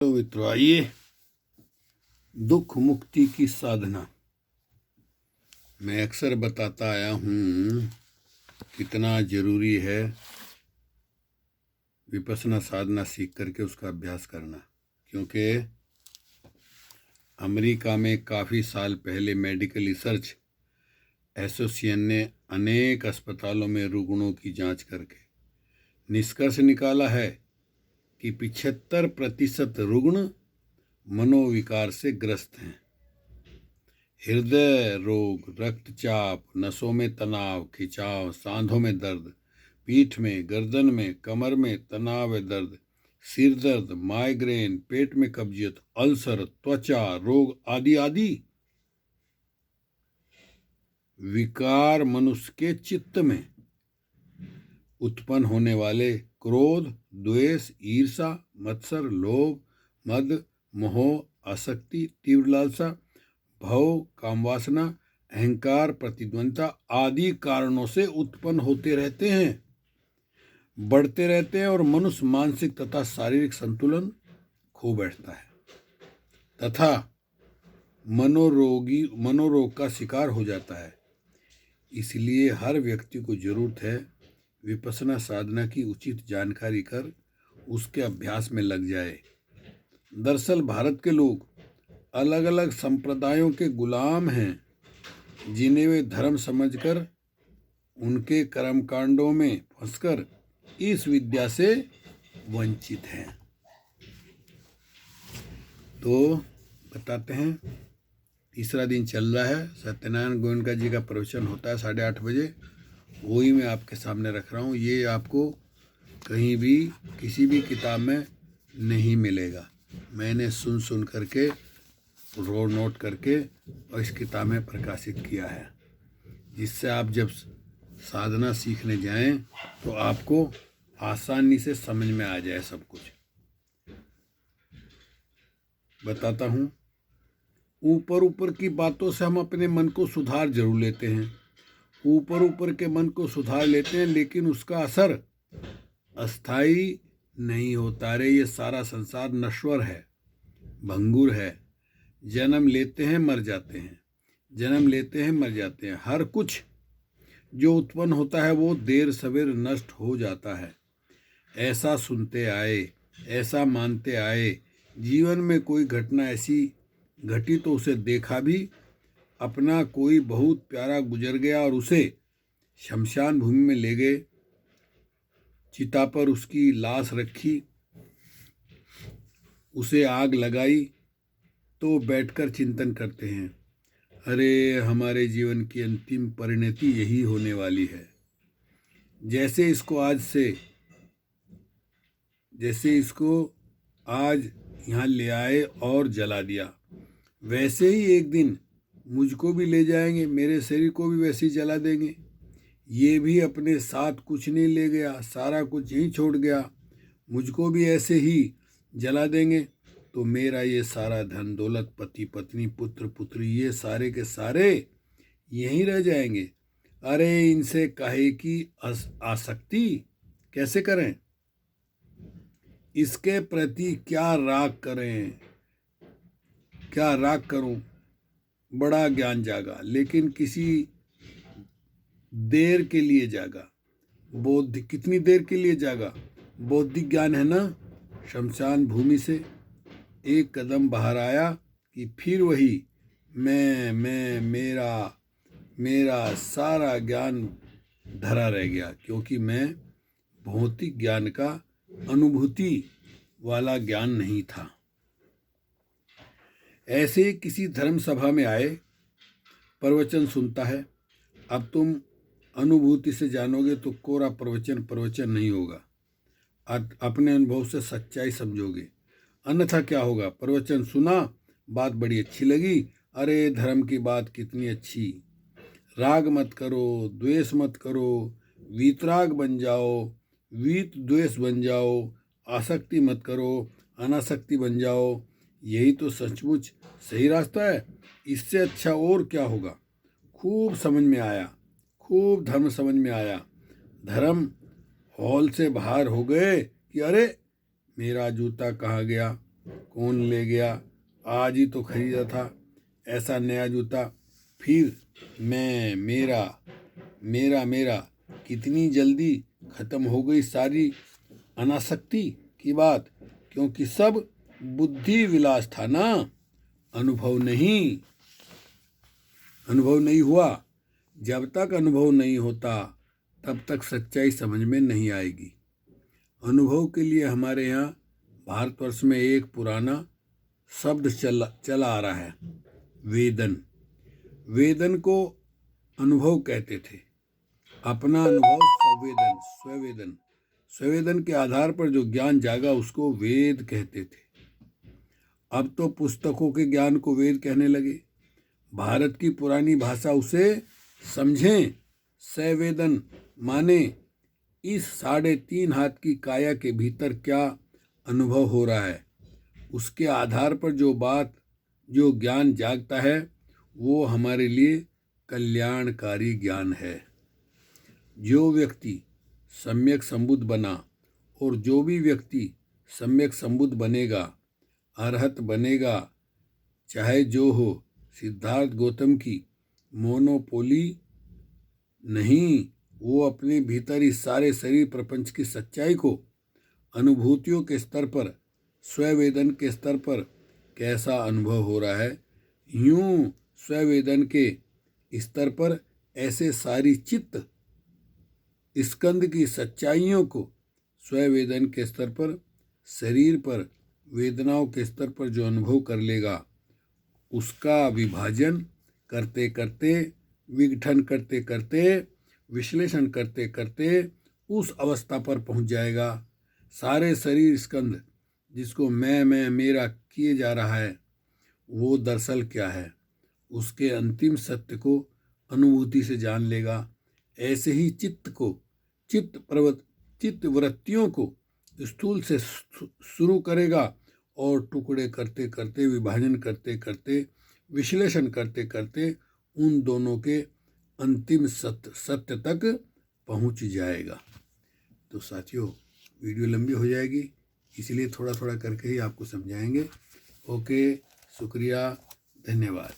तो मित्रों, आइए दुख मुक्ति की साधना। मैं अक्सर बताता आया हूँ कितना जरूरी है विपश्यना साधना सीख करके उसका अभ्यास करना, क्योंकि अमेरिका में काफ़ी साल पहले मेडिकल रिसर्च एसोसिएशन ने अनेक अस्पतालों में रुग्णों की जांच करके निष्कर्ष निकाला है कि 75% रुग्ण मनोविकार से ग्रस्त हैं। हृदय रोग, रक्तचाप, नसों में तनाव, खिंचाव, सांधों में दर्द, पीठ में, गर्दन में, कमर में तनाव व दर्द, सिर दर्द, माइग्रेन, पेट में कब्जियत, अल्सर, त्वचा रोग आदि आदि विकार मनुष्य के चित्त में उत्पन्न होने वाले क्रोध, द्वेष, ईर्षा, मत्सर, लोभ, मद, मोह, आसक्ति, तीव्र लालसा, भव, कामवासना, अहंकार, प्रतिद्वंद्विता आदि कारणों से उत्पन्न होते रहते हैं, बढ़ते रहते हैं और मनुष्य मानसिक तथा शारीरिक संतुलन खो बैठता है तथा मनोरोग का शिकार हो जाता है। इसलिए हर व्यक्ति को जरूरत है विपश्यना साधना की उचित जानकारी कर उसके अभ्यास में लग जाए। दरअसल भारत के लोग अलग अलग संप्रदायों के गुलाम हैं, जिन्हें वे धर्म समझकर उनके कर्मकांडों में फंसकर इस विद्या से वंचित हैं। तो बताते हैं, तीसरा दिन चल रहा है, सत्यनारायण गोयनका जी का प्रवचन होता है 8:30 बजे। वही मैं आपके सामने रख रहा हूँ। ये आपको कहीं भी किसी भी किताब में नहीं मिलेगा। मैंने सुन करके नोट करके और इस किताब में प्रकाशित किया है, जिससे आप जब साधना सीखने जाएं तो आपको आसानी से समझ में आ जाए सब कुछ। बताता हूँ, ऊपर ऊपर की बातों से हम अपने मन को सुधार जरूर लेते हैं, ऊपर के मन को सुधार लेते हैं, लेकिन उसका असर अस्थाई नहीं होता। रे ये सारा संसार नश्वर है, भंगुर है। जन्म लेते हैं मर जाते हैं, जन्म लेते हैं मर जाते हैं। हर कुछ जो उत्पन्न होता है वो देर सवेर नष्ट हो जाता है। ऐसा सुनते आए, ऐसा मानते आए। जीवन में कोई घटना ऐसी घटी तो उसे देखा भी, अपना कोई बहुत प्यारा गुजर गया और उसे शमशान भूमि में ले गए, चिता पर उसकी लाश रखी, उसे आग लगाई, तो बैठकर चिंतन करते हैं, अरे हमारे जीवन की अंतिम परिणति यही होने वाली है। जैसे इसको आज यहाँ ले आए और जला दिया, वैसे ही एक दिन मुझको भी ले जाएंगे, मेरे शरीर को भी वैसे ही जला देंगे। ये भी अपने साथ कुछ नहीं ले गया, सारा कुछ यहीं छोड़ गया, मुझको भी ऐसे ही जला देंगे। तो मेरा ये सारा धन दौलत, पति पत्नी, पुत्र पुत्री, ये सारे के सारे यहीं रह जाएंगे। अरे इनसे काहे की आसक्ति कैसे करें, इसके प्रति क्या राग करें, क्या राग करूं। बड़ा ज्ञान जागा, लेकिन किसी देर के लिए जागा। बौद्धिक कितनी देर के लिए जागा? बौद्धिक ज्ञान है ना, शमशान भूमि से एक कदम बाहर आया कि फिर वही मैं मेरा सारा ज्ञान धरा रह गया, क्योंकि मैं भौतिक ज्ञान का अनुभूति वाला ज्ञान नहीं था। ऐसे किसी धर्म सभा में आए, प्रवचन सुनता है। अब तुम अनुभूति से जानोगे तो कोरा प्रवचन नहीं होगा, अपने अनुभव से सच्चाई समझोगे। अन्यथा क्या होगा, प्रवचन सुना, बात बड़ी अच्छी लगी, अरे धर्म की बात कितनी अच्छी, राग मत करो, द्वेष मत करो, वीतराग बन जाओ, वीत द्वेष बन जाओ, आसक्ति मत करो, अनासक्ति बन जाओ, यही तो सचमुच सही रास्ता है। इससे अच्छा और क्या होगा। खूब समझ में आया, खूब धर्म समझ में आया। धर्म हॉल से बाहर हो गए कि अरे मेरा जूता कहाँ गया, कौन ले गया, आज ही तो खरीदा था ऐसा नया जूता, फिर मैं, मेरा मेरा मेरा, कितनी जल्दी खत्म हो गई सारी अनासक्ति की बात, क्योंकि सब बुद्धि विलास था ना, अनुभव नहीं हुआ। जब तक अनुभव नहीं होता तब तक सच्चाई समझ में नहीं आएगी। अनुभव के लिए हमारे यहाँ भारतवर्ष में एक पुराना शब्द चला आ रहा है, वेदन। वेदन को अनुभव कहते थे, अपना अनुभव स्वेदन के आधार पर जो ज्ञान जागा उसको वेद कहते थे। अब तो पुस्तकों के ज्ञान को वेद कहने लगे। भारत की पुरानी भाषा उसे समझें। सवेदन माने इस 3.5 हाथ की काया के भीतर क्या अनुभव हो रहा है, उसके आधार पर जो ज्ञान जागता है वो हमारे लिए कल्याणकारी ज्ञान है। जो व्यक्ति सम्यक संबुद्ध बना और जो भी व्यक्ति सम्यक संबुद्ध बनेगा, अरहत बनेगा, चाहे जो हो, सिद्धार्थ गौतम की मोनोपोली नहीं, वो अपने भीतर इस सारे शरीर प्रपंच की सच्चाई को अनुभूतियों के स्तर पर, स्ववेदन के स्तर पर कैसा अनुभव हो रहा है, यूं स्ववेदन के स्तर पर ऐसे सारी चित्त स्कंद की सच्चाइयों को स्ववेदन के स्तर पर, शरीर पर वेदनाओं के स्तर पर जो अनुभव कर लेगा, उसका विभाजन करते करते, विघटन करते करते, विश्लेषण करते करते उस अवस्था पर पहुंच जाएगा। सारे शरीर स्कंद जिसको मैं मेरा किए जा रहा है, वो दरअसल क्या है, उसके अंतिम सत्य को अनुभूति से जान लेगा। ऐसे ही चित्त वृत्तियों को स्थूल से शुरू करेगा और टुकड़े करते करते, विभाजन करते करते, विश्लेषण करते करते उन दोनों के अंतिम सत्य तक पहुंच जाएगा। तो साथियों, वीडियो लंबी हो जाएगी, इसलिए थोड़ा थोड़ा करके ही आपको समझाएंगे। ओके, शुक्रिया, धन्यवाद।